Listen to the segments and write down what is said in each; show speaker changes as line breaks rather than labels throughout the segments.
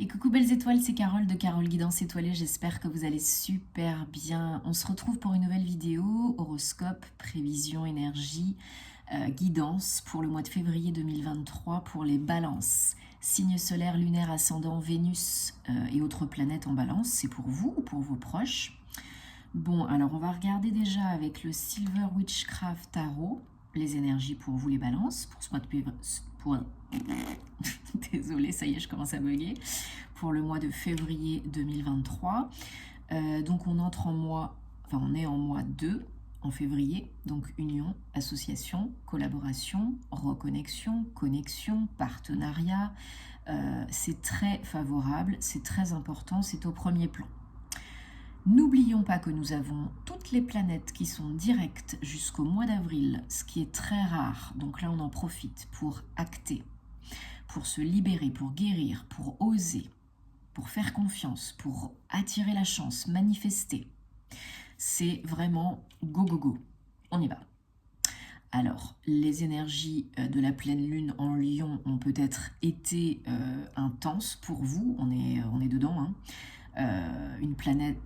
Et coucou belles étoiles, c'est Carole de Carole Guidance Étoilée, j'espère que vous allez super bien. On se retrouve pour une nouvelle vidéo, horoscope, prévision, énergie, guidance pour le mois de février 2023 pour les balances. Signe solaire, lunaire, ascendant, Vénus et autres planètes en balance, c'est pour vous ou pour vos proches. Bon, alors on va regarder déjà avec le Silver Witchcraft Tarot, les énergies pour vous les balances, pour ce mois de février. Désolée, ça y est, je commence à bugger. Pour le mois de février 2023. Donc on entre en mois, enfin on est en mois 2 en février. Donc union, association, collaboration, reconnexion, connexion, partenariat. C'est très favorable, c'est très important, c'est au premier plan. N'oublions pas que nous avons toutes les planètes qui sont directes jusqu'au mois d'avril, ce qui est très rare. Donc là, on en profite pour acter, pour se libérer, pour guérir, pour oser, pour faire confiance, pour attirer la chance, manifester. C'est vraiment go, go, go. On y va. Alors, les énergies de la pleine lune en Lion ont peut-être été intenses pour vous. On est dedans, hein. Une pleine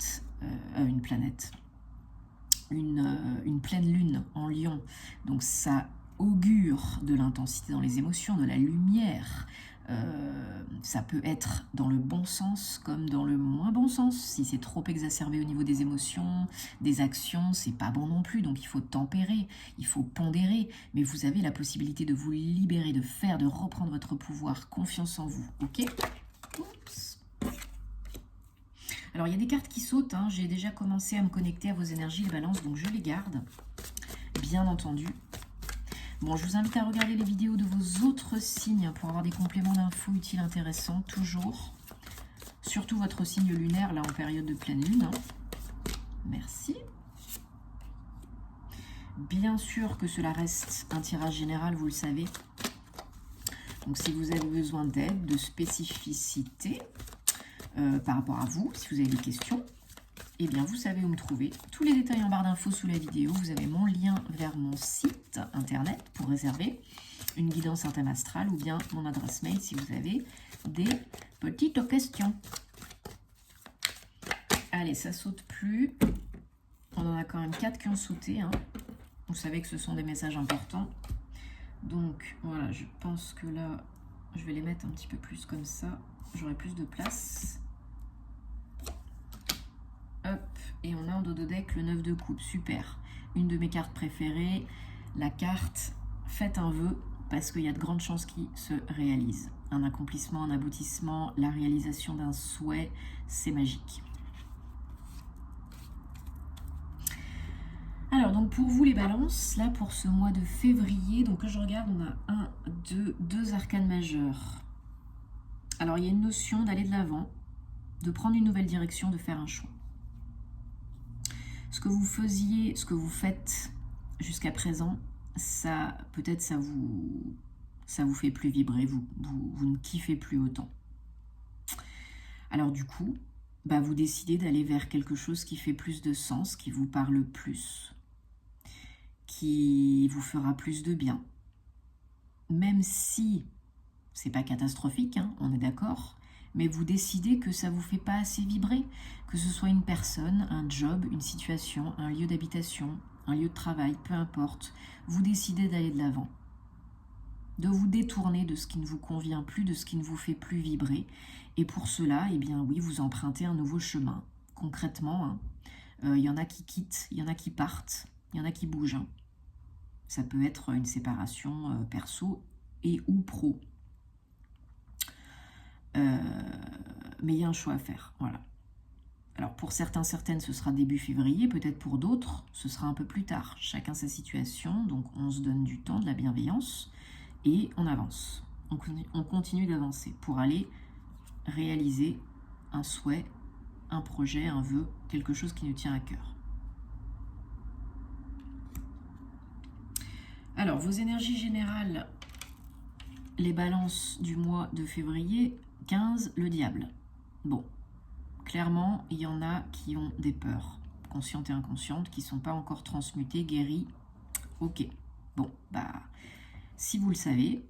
lune en Lion, donc ça augure de l'intensité dans les émotions, de la lumière. Ça peut être dans le bon sens comme dans le moins bon sens. Si c'est trop exacerbé au niveau des émotions, des actions, c'est pas bon non plus. Donc il faut tempérer, il faut pondérer. Mais vous avez la possibilité de vous libérer, de faire, de reprendre votre pouvoir. Confiance en vous, ok? Oups. Alors, il y a des cartes qui sautent, hein. J'ai déjà commencé à me connecter à vos énergies, les balances, donc je les garde, bien entendu. Bon, je vous invite à regarder les vidéos de vos autres signes pour avoir des compléments d'infos utiles, intéressants, toujours. Surtout votre signe lunaire, là, en période de pleine lune, hein. Merci. Bien sûr que cela reste un tirage général, vous le savez. Donc, si vous avez besoin d'aide, de spécificité, par rapport à vous, si vous avez des questions, eh bien vous savez où me trouver. Tous les détails en barre d'infos sous la vidéo. Vous avez mon lien vers mon site internet pour réserver une guidance en thème astral ou bien mon adresse mail si vous avez des petites questions. Allez, ça saute plus. On en a quand même 4 qui ont sauté, hein. Vous savez que ce sont des messages importants. Donc voilà, je pense que là, je vais les mettre un petit peu plus comme ça. J'aurai plus de place. Hop, et on a en dos de deck le 9 de coupe, super. Une de mes cartes préférées, la carte « Faites un vœu » parce qu'il y a de grandes chances qu'il se réalise. Un accomplissement, un aboutissement, la réalisation d'un souhait, c'est magique. Alors, donc pour vous les balances, là pour ce mois de février, donc que je regarde, on a deux arcanes majeurs. Alors, il y a une notion d'aller de l'avant, de prendre une nouvelle direction, de faire un choix. Ce que vous faisiez, ce que vous faites jusqu'à présent, ça peut-être ça vous fait plus vibrer, vous ne kiffez plus autant. Alors du coup, vous décidez d'aller vers quelque chose qui fait plus de sens, qui vous parle plus, qui vous fera plus de bien. Même si c'est pas catastrophique, hein, on est d'accord, mais vous décidez que ça vous fait pas assez vibrer, que ce soit une personne, un job, une situation, un lieu d'habitation, un lieu de travail, peu importe, vous décidez d'aller de l'avant, de vous détourner de ce qui ne vous convient plus, de ce qui ne vous fait plus vibrer, et pour cela, eh bien oui, vous empruntez un nouveau chemin. Concrètement, hein, y en a qui quittent, il y en a qui partent, il y en a qui bougent, hein. Ça peut être une séparation perso et ou pro. Mais il y a un choix à faire, voilà. Alors pour certains, certaines, ce sera début février, peut-être pour d'autres, ce sera un peu plus tard. Chacun sa situation, donc on se donne du temps, de la bienveillance, et on avance. On continue d'avancer pour aller réaliser un souhait, un projet, un vœu, quelque chose qui nous tient à cœur. Alors, vos énergies générales, les balances du mois de février, 15, le diable. Bon, clairement, il y en a qui ont des peurs, conscientes et inconscientes, qui ne sont pas encore transmutées, guéries. Ok, bon, si vous le savez,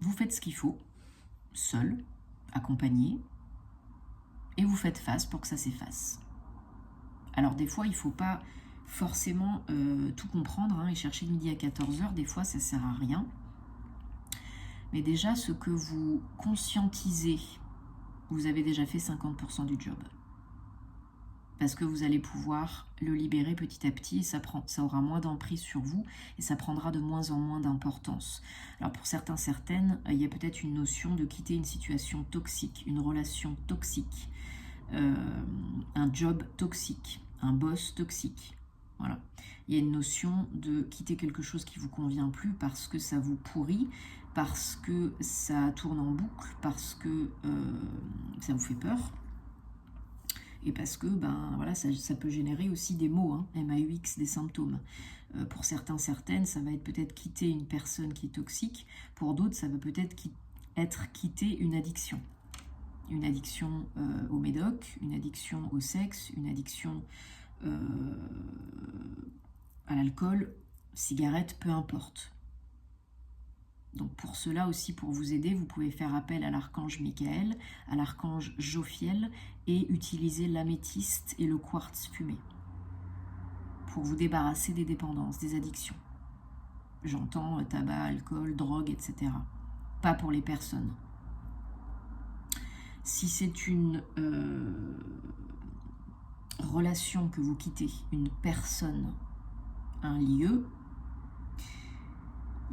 vous faites ce qu'il faut, seul, accompagné, et vous faites face pour que ça s'efface. Alors des fois, il ne faut pas forcément tout comprendre hein, et chercher de midi à 14h, des fois ça ne sert à rien. Mais déjà, ce que vous conscientisez, vous avez déjà fait 50% du job. Parce que vous allez pouvoir le libérer petit à petit et ça aura moins d'emprise sur vous et ça prendra de moins en moins d'importance. Alors pour certains, certaines, il y a peut-être une notion de quitter une situation toxique, une relation toxique, un job toxique, un boss toxique. Voilà. Il y a une notion de quitter quelque chose qui ne vous convient plus parce que ça vous pourrit, parce que ça tourne en boucle, parce que ça vous fait peur. Et parce que voilà, ça peut générer aussi des maux, hein, MAUX, des symptômes. Pour certains, certaines, ça va être peut-être quitter une personne qui est toxique. Pour d'autres, ça va peut-être être quitter une addiction. Une addiction au médoc, une addiction au sexe, une addiction à l'alcool, cigarette, peu importe. Donc pour cela aussi, pour vous aider, vous pouvez faire appel à l'archange Michael, à l'archange Jophiel et utiliser l'améthyste et le quartz fumé pour vous débarrasser des dépendances, des addictions. J'entends tabac, alcool, drogue, etc. Pas pour les personnes. Si c'est une relation que vous quittez, une personne, un lieu,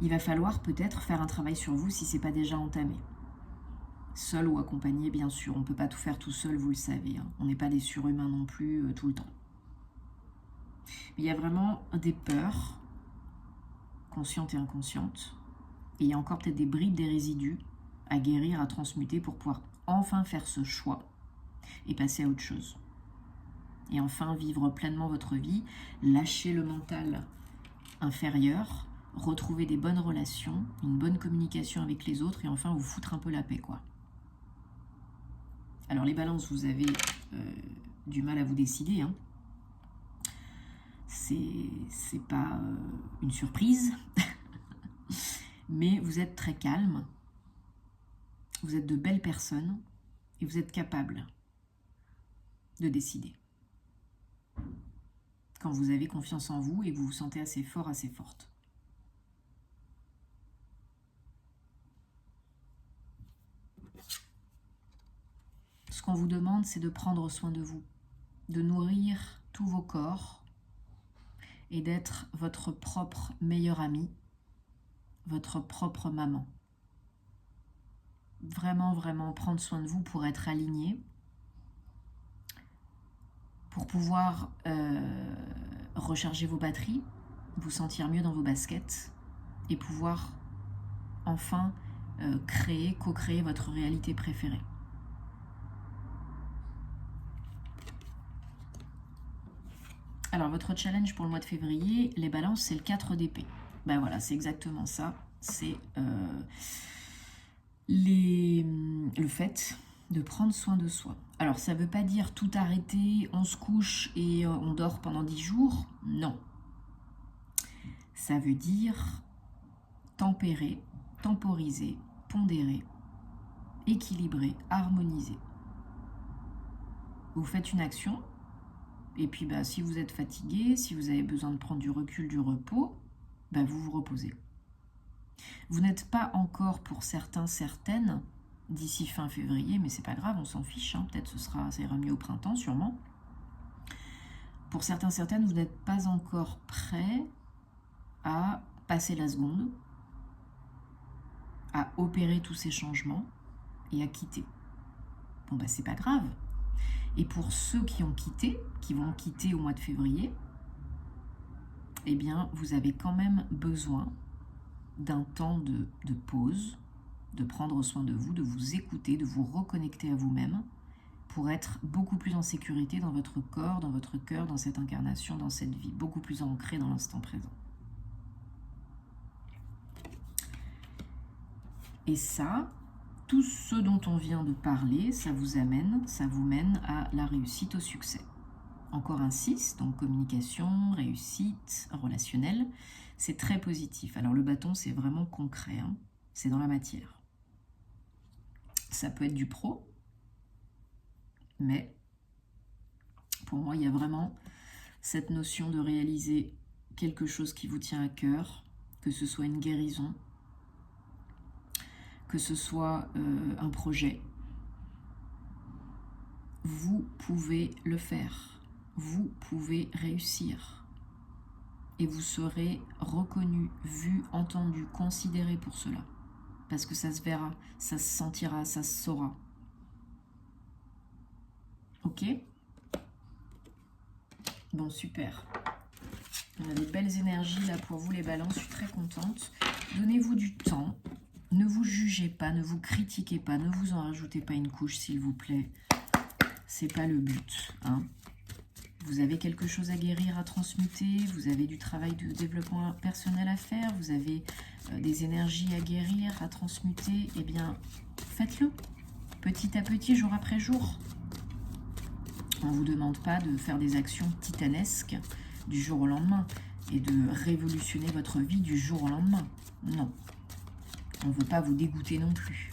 il va falloir peut-être faire un travail sur vous si ce n'est pas déjà entamé. Seul ou accompagné, bien sûr. On ne peut pas tout faire tout seul, vous le savez. Hein. On n'est pas des surhumains non plus tout le temps. Mais il y a vraiment des peurs, conscientes et inconscientes. Et il y a encore peut-être des bribes, des résidus à guérir, à transmuter pour pouvoir enfin faire ce choix et passer à autre chose. Et enfin vivre pleinement votre vie, lâcher le mental inférieur, retrouver des bonnes relations, une bonne communication avec les autres et enfin vous foutre un peu la paix, quoi. Alors les balances, vous avez du mal à vous décider, hein. C'est pas une surprise, mais vous êtes très calme, vous êtes de belles personnes et vous êtes capable de décider. Quand vous avez confiance en vous et que vous vous sentez assez fort, assez forte. Ce qu'on vous demande, c'est de prendre soin de vous, de nourrir tous vos corps et d'être votre propre meilleure amie, votre propre maman. Vraiment, vraiment prendre soin de vous pour être aligné, pour pouvoir recharger vos batteries, vous sentir mieux dans vos baskets et pouvoir enfin créer, co-créer votre réalité préférée. Alors, votre challenge pour le mois de février, les balances, c'est le 4 d'épée. Ben voilà, c'est exactement ça. C'est le fait de prendre soin de soi. Alors, ça ne veut pas dire tout arrêter, on se couche et on dort pendant 10 jours. Non. Ça veut dire tempérer, temporiser, pondérer, équilibrer, harmoniser. Vous faites une action. Et puis, si vous êtes fatigué, si vous avez besoin de prendre du recul, du repos, vous vous reposez. Vous n'êtes pas encore, pour certains, certaines, d'ici fin février, mais c'est pas grave, on s'en fiche, hein, peut-être ça ira mieux au printemps, sûrement. Pour certains, certaines, vous n'êtes pas encore prêts à passer la seconde, à opérer tous ces changements et à quitter. Bon, c'est pas grave. Et pour ceux qui ont quitté, qui vont quitter au mois de février, eh bien, vous avez quand même besoin d'un temps de pause, de prendre soin de vous, de vous écouter, de vous reconnecter à vous-même pour être beaucoup plus en sécurité dans votre corps, dans votre cœur, dans cette incarnation, dans cette vie, beaucoup plus ancré dans l'instant présent. Et ça, tout ce dont on vient de parler, ça vous mène à la réussite, au succès. Encore un 6, donc communication, réussite, relationnelle, c'est très positif. Alors le bâton, c'est vraiment concret, hein, c'est dans la matière. Ça peut être du pro, mais pour moi, il y a vraiment cette notion de réaliser quelque chose qui vous tient à cœur, que ce soit une guérison, que ce soit un projet. Vous pouvez le faire, vous pouvez réussir et vous serez reconnu, vu, entendu, considéré pour cela. Parce que ça se verra, ça se sentira, ça se saura. Ok? Bon, super. On a des belles énergies là pour vous les balances, je suis très contente. Donnez-vous du temps, ne vous jugez pas, ne vous critiquez pas, ne vous en rajoutez pas une couche s'il vous plaît. C'est pas le but, hein. Vous avez quelque chose à guérir, à transmuter, vous avez du travail de développement personnel à faire, vous avez des énergies à guérir, à transmuter, eh bien, faites-le. Petit à petit, jour après jour. On ne vous demande pas de faire des actions titanesques du jour au lendemain et de révolutionner votre vie du jour au lendemain. Non. On ne veut pas vous dégoûter non plus.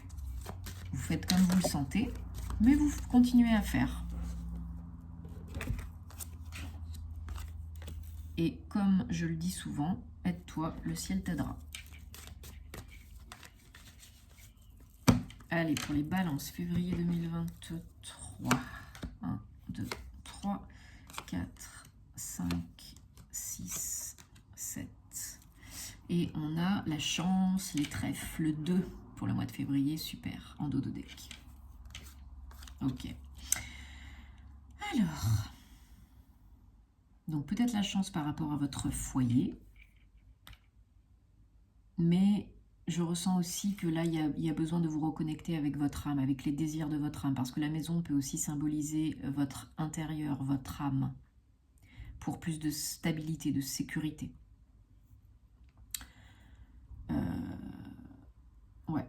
Vous faites comme vous le sentez, mais vous continuez à faire. Et comme je le dis souvent, aide-toi, le ciel t'aidera. Allez, pour les balances, février 2023. 1, 2, 3, 4, 5, 6, 7. Et on a la chance, les trèfles, le 2 pour le mois de février. Super, en dos de deck. Ok. Alors, donc peut-être la chance par rapport à votre foyer, mais je ressens aussi que là, il y a besoin de vous reconnecter avec votre âme, avec les désirs de votre âme, parce que la maison peut aussi symboliser votre intérieur, votre âme, pour plus de stabilité, de sécurité. Ouais.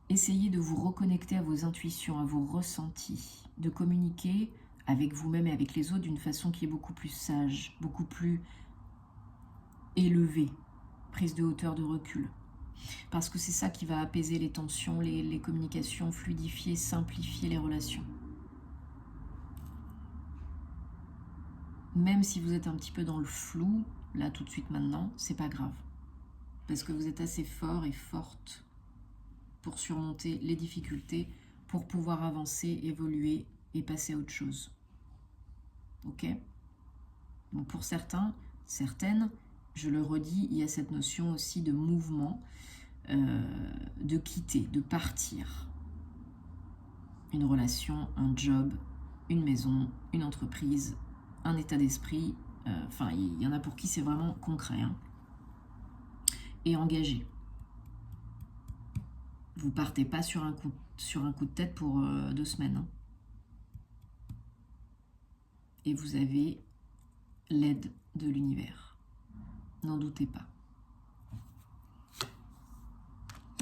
Essayez de vous reconnecter à vos intuitions, à vos ressentis, de communiquer avec vous-même et avec les autres d'une façon qui est beaucoup plus sage, beaucoup plus élevée, prise de hauteur, de recul. Parce que c'est ça qui va apaiser les tensions, les communications, fluidifier, simplifier les relations. Même si vous êtes un petit peu dans le flou, là tout de suite maintenant, c'est pas grave. Parce que vous êtes assez fort et forte pour surmonter les difficultés, pour pouvoir avancer, évoluer et passer à autre chose. Ok? Donc pour certains, certaines, je le redis, il y a cette notion aussi de mouvement, de quitter, de partir. Une relation, un job, une maison, une entreprise, un état d'esprit. Enfin, il y en a pour qui c'est vraiment concret. Hein. Et engagé. Vous partez pas sur un coup de tête pour 2 semaines. Hein. Et vous avez l'aide de l'univers. N'en doutez pas.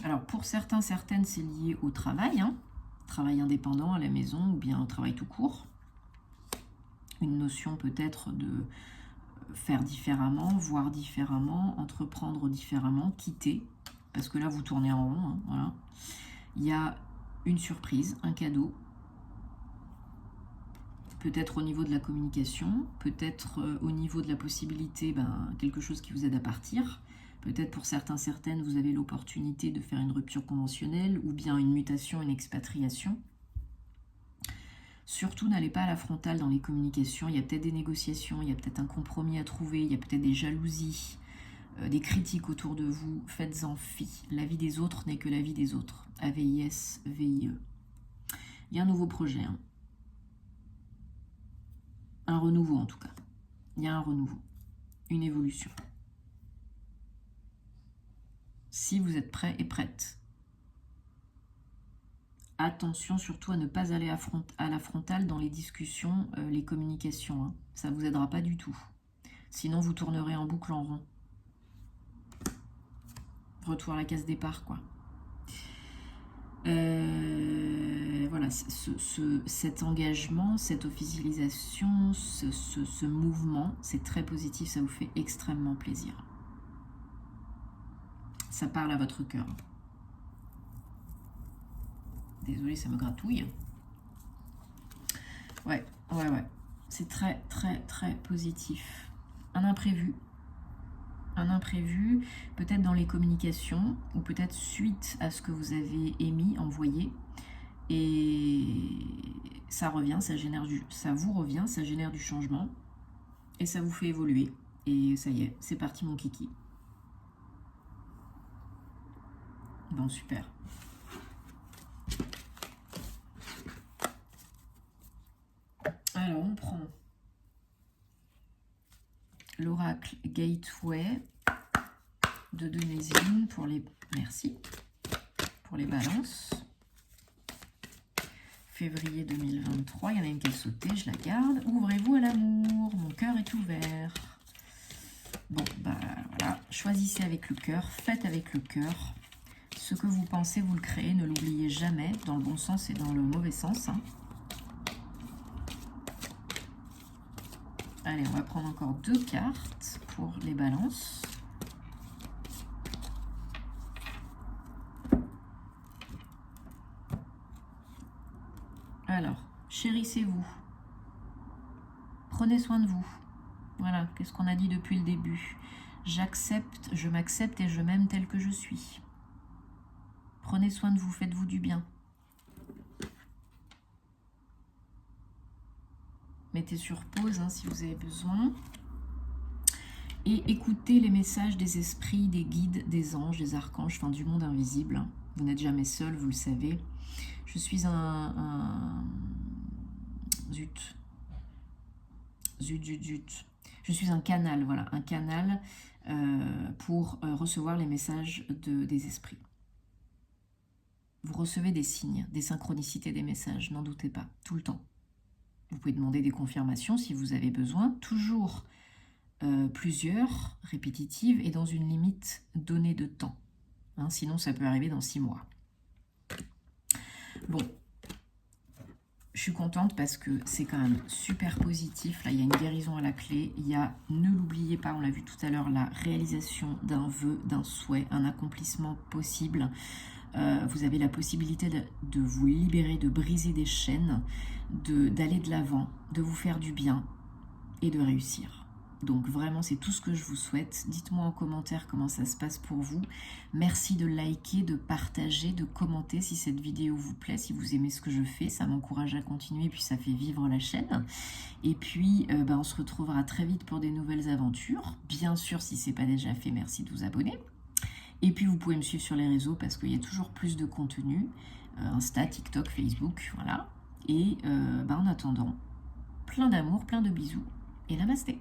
Alors pour certains, certaines, c'est lié au travail. Hein. Travail indépendant à la maison ou bien au travail tout court. Une notion peut-être de faire différemment, voir différemment, entreprendre différemment, quitter. Parce que là, vous tournez en rond. Hein, voilà. Il y a une surprise, un cadeau. Peut-être au niveau de la communication, peut-être au niveau de la possibilité, quelque chose qui vous aide à partir. Peut-être pour certains, certaines, vous avez l'opportunité de faire une rupture conventionnelle ou bien une mutation, une expatriation. Surtout, n'allez pas à la frontale dans les communications. Il y a peut-être des négociations, il y a peut-être un compromis à trouver, il y a peut-être des jalousies, des critiques autour de vous. Faites-en fi. La vie des autres n'est que la vie des autres. AVIS-VIE. Il y a un nouveau projet. Hein. Un renouveau en tout cas. Il y a un renouveau. Une évolution. Si vous êtes prêt et prête. Attention surtout à ne pas aller à la frontale dans les discussions, les communications. Hein. Ça ne vous aidera pas du tout. Sinon, vous tournerez en boucle en rond. Retour à la case départ, quoi. Voilà, cet engagement, cette officialisation, ce mouvement, c'est très positif, ça vous fait extrêmement plaisir. Ça parle à votre cœur. Désolée, ça me gratouille. Ouais. C'est très, très, très positif. Un imprévu, peut-être dans les communications, ou peut-être suite à ce que vous avez émis, envoyé, et ça revient, ça vous revient, ça génère du changement, et ça vous fait évoluer. Et ça y est, c'est parti mon kiki. Bon, super. Alors, on prend l'oracle Gateway de Denésine pour les... Merci. Pour les balances. Février 2023, il y en a une qui a sauté, je la garde. Ouvrez-vous à l'amour, mon cœur est ouvert. Bon, bah voilà, choisissez avec le cœur, faites avec le cœur. Ce que vous pensez, vous le créez, ne l'oubliez jamais, dans le bon sens et dans le mauvais sens. Hein. Allez, on va prendre encore 2 cartes pour les balances. Alors, chérissez-vous. Prenez soin de vous. Voilà, qu'est-ce qu'on a dit depuis le début? J'accepte, je m'accepte et je m'aime tel que je suis. Prenez soin de vous, faites-vous du bien. Mettez sur pause hein, si vous avez besoin. Et écoutez les messages des esprits, des guides, des anges, des archanges, enfin du monde invisible. Vous n'êtes jamais seul, vous le savez. Je suis Zut. Je suis un canal, voilà, un canal pour recevoir les messages des esprits. Vous recevez des signes, des synchronicités, des messages, n'en doutez pas, tout le temps. Vous pouvez demander des confirmations si vous avez besoin, toujours plusieurs, répétitives, et dans une limite donnée de temps. Hein, sinon, ça peut arriver dans 6 mois. Bon, je suis contente parce que c'est quand même super positif. Là, il y a une guérison à la clé. Il y a, ne l'oubliez pas, on l'a vu tout à l'heure, la réalisation d'un vœu, d'un souhait, un accomplissement possible. Vous avez la possibilité de vous libérer, de briser des chaînes, d'aller de l'avant, de vous faire du bien et de réussir. Donc vraiment, c'est tout ce que je vous souhaite. Dites-moi en commentaire comment ça se passe pour vous. Merci de liker, de partager, de commenter si cette vidéo vous plaît, si vous aimez ce que je fais. Ça m'encourage à continuer et puis ça fait vivre la chaîne. Et puis, on se retrouvera très vite pour des nouvelles aventures. Bien sûr, si ce n'est pas déjà fait, merci de vous abonner. Et puis, vous pouvez me suivre sur les réseaux parce qu'il y a toujours plus de contenu. Insta, TikTok, Facebook, voilà. Et en attendant, plein d'amour, plein de bisous et namasté.